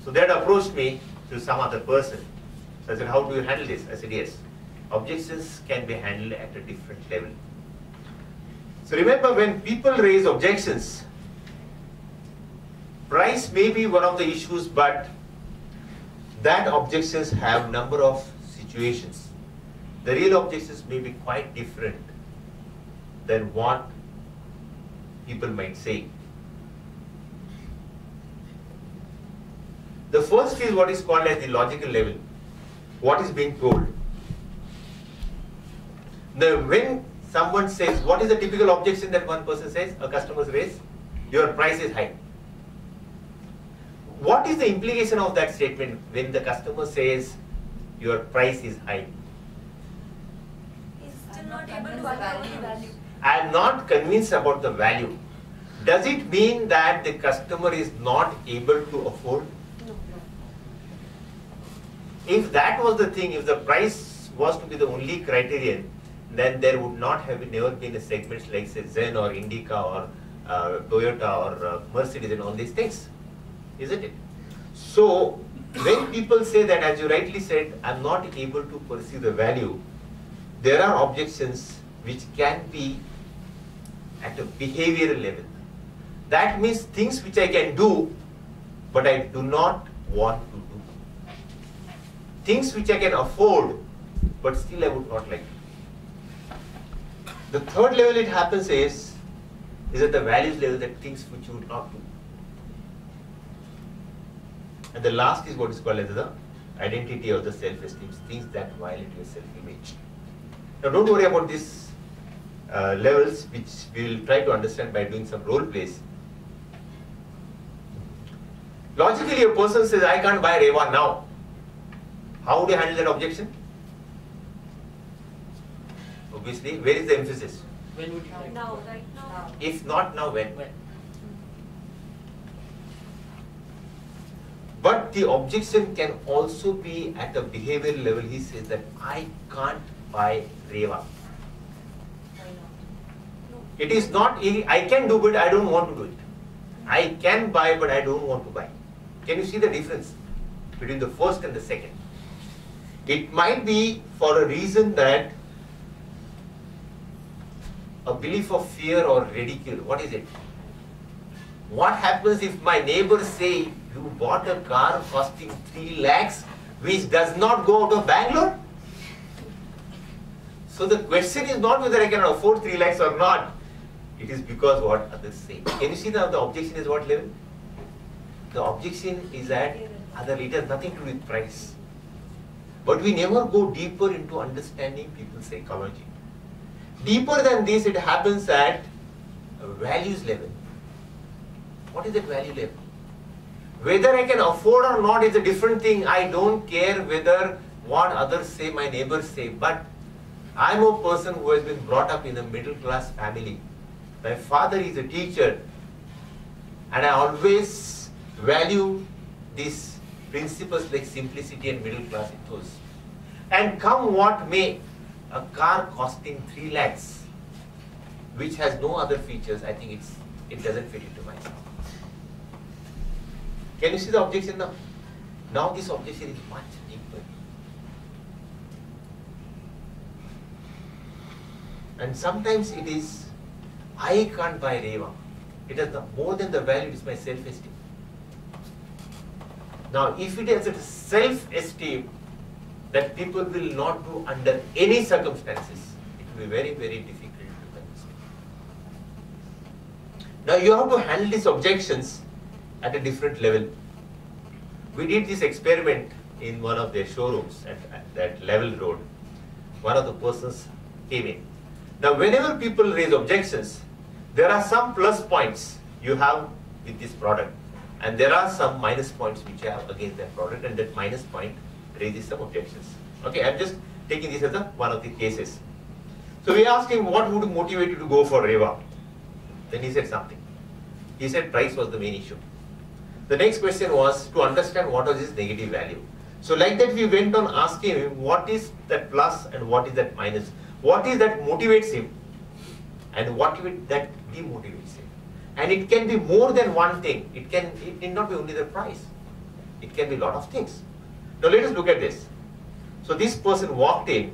So they had approached me to some other person. So I said, how do you handle this? I said, yes. Objections can be handled at a different level. So remember, when people raise objections, price may be one of the issues, but that objections have number of situations. The real objections may be quite different than what people might say. The first is what is called as the logical level. What is being told? When someone says, what is the typical objection that one person says, a customer raise? Your price is high. What is the implication of that statement when the customer says, your price is high? He's still not able to value. I am not convinced about the value. Does it mean that the customer is not able to afford? No. If that was the thing, if the price was to be the only criterion, then there would not have never been a segments like say Zen or Indica or Toyota or Mercedes and all these things, isn't it? So when people say that, as you rightly said, I'm not able to perceive the value, there are objections which can be at a behavioral level. That means things which I can do, but I do not want to do. Things which I can afford, but still I would not like to. The third level it happens is at the values level, that things which you would not do. And the last is what is called as the identity or the self-esteem, things that violate your self-image. Now don't worry about these levels, which we will try to understand by doing some role plays. Logically, a person says, I can't buy Reva now. How would you handle that objection? Obviously, where is the emphasis? When would you like Now, to buy? right now. If not now, when? When? But the objection can also be at a behavioral level. He says that I can't buy Reva. It is not, I can do but I don't want to do it. I can buy but I don't want to buy. Can you see the difference between the first and the second? It might be for a reason that a belief of fear or ridicule. What is it? What happens if my neighbors say, you bought a car costing 3 lakhs which does not go out of Bangalore? So the question is not whether I can afford 3 lakhs or not. It is because what others say. Can you see now the objection is what level? The objection is at other level. It has nothing to do with price. But we never go deeper into understanding people's psychology. Deeper than this, it happens at a values level. What is that value level? Whether I can afford or not is a different thing. I don't care whether what others say, my neighbors say. But I'm a person who has been brought up in a middle class family. My father is a teacher, and I always value these principles like simplicity and middle class ethos. And come what may, a car costing 3 lakhs, which has no other features, I think it doesn't fit into myself. Can you see the objection now? Now this objection is much deeper. And sometimes it is, I can't buy Reva. It has more than the value, it is my self-esteem. Now, if it has a self-esteem that people will not do under any circumstances, it will be very, very difficult to convince me. Now, you have to handle these objections at a different level. We did this experiment in one of their showrooms at that Level Road. One of the persons came in. Now, whenever people raise objections, there are some plus points you have with this product, and there are some minus points which you have against that product, and that minus point raises some objections. Okay, I'm just taking this as one of the cases. So we asked him, what would motivate you to go for Reva? Then he said something. He said price was the main issue. The next question was to understand what was his negative value. So like that we went on asking him what is that plus and what is that minus. What is that motivates him and what that demotivates him. And it can be more than one thing. It need not be only the price. It can be a lot of things. Now let us look at this. So this person walked in,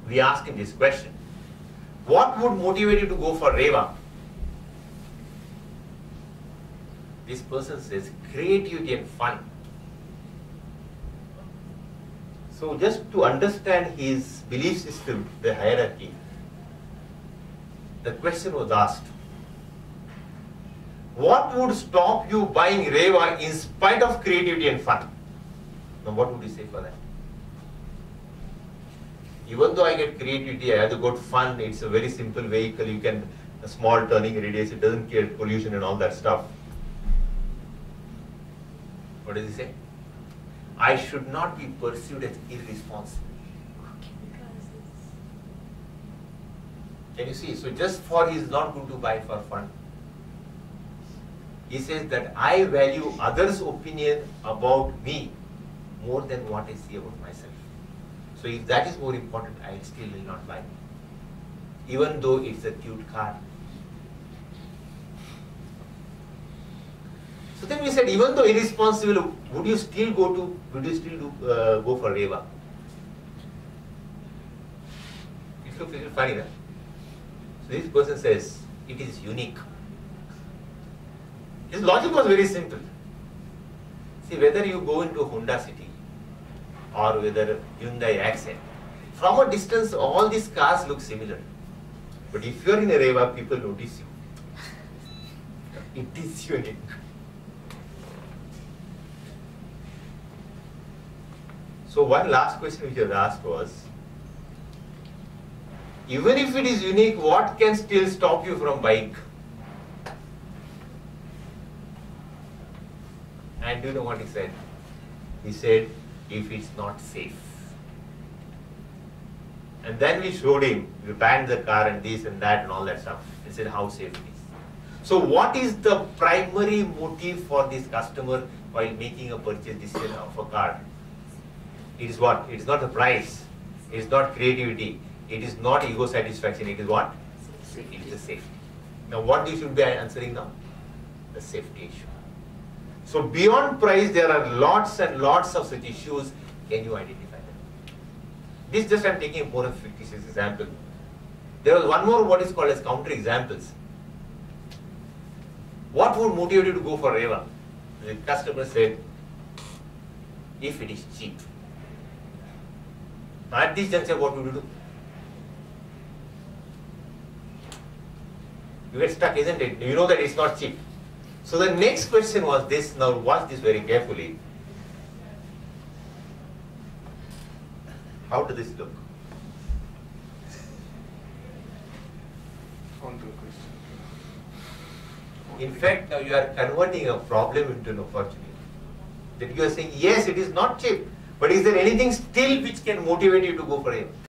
we asked him this question. What would motivate you to go for Reva? This person says creativity and fun. So just to understand his belief system, the hierarchy, the question was asked, what would stop you buying Reva in spite of creativity and fun? Now what would you say for that? Even though I get creativity, I have to go fun, it's a very simple vehicle, you can, a small turning radius, it doesn't care pollution and all that stuff. What does he say? I should not be perceived as irresponsible. Can you see? So just for he is not going to buy for fun. He says that I value others' opinion about me more than what I see about myself. So if that is more important, I still will not buy, even though it's a cute car. So then we said, even though irresponsible, would you still go for Reva? It looks a little funny, right? So this person says, it is unique. His logic was very simple. See, whether you go into Honda City or whether Hyundai Accent, from a distance all these cars look similar. But if you are in a Reva, people notice you. It is unique. So one last question which was asked was, even if it is unique, what can still stop you from buying? And do you know what he said? He said, if it's not safe. And then we showed him, we banned the car and this and that and all that stuff. He said how safe it is. So what is the primary motive for this customer while making a purchase decision of a car? It is what? It is not the price. It is not creativity. It is not ego satisfaction. It is what? It is the safety. Now what you should be answering now? The safety issue. So beyond price, there are lots and lots of such issues. Can you identify them? This just I am taking a more of a fictitious example. There was one more what is called as counter examples. What would motivate you to go for Reva? The customer said, if it is cheap. At this juncture, what would you do? You get stuck, isn't it? You know that it's not cheap. So the next question was this. Now watch this very carefully. How does this look? Counter question. In fact, now you are converting a problem into an opportunity. That you are saying, yes, it is not cheap, but is there anything still which can motivate you to go for it?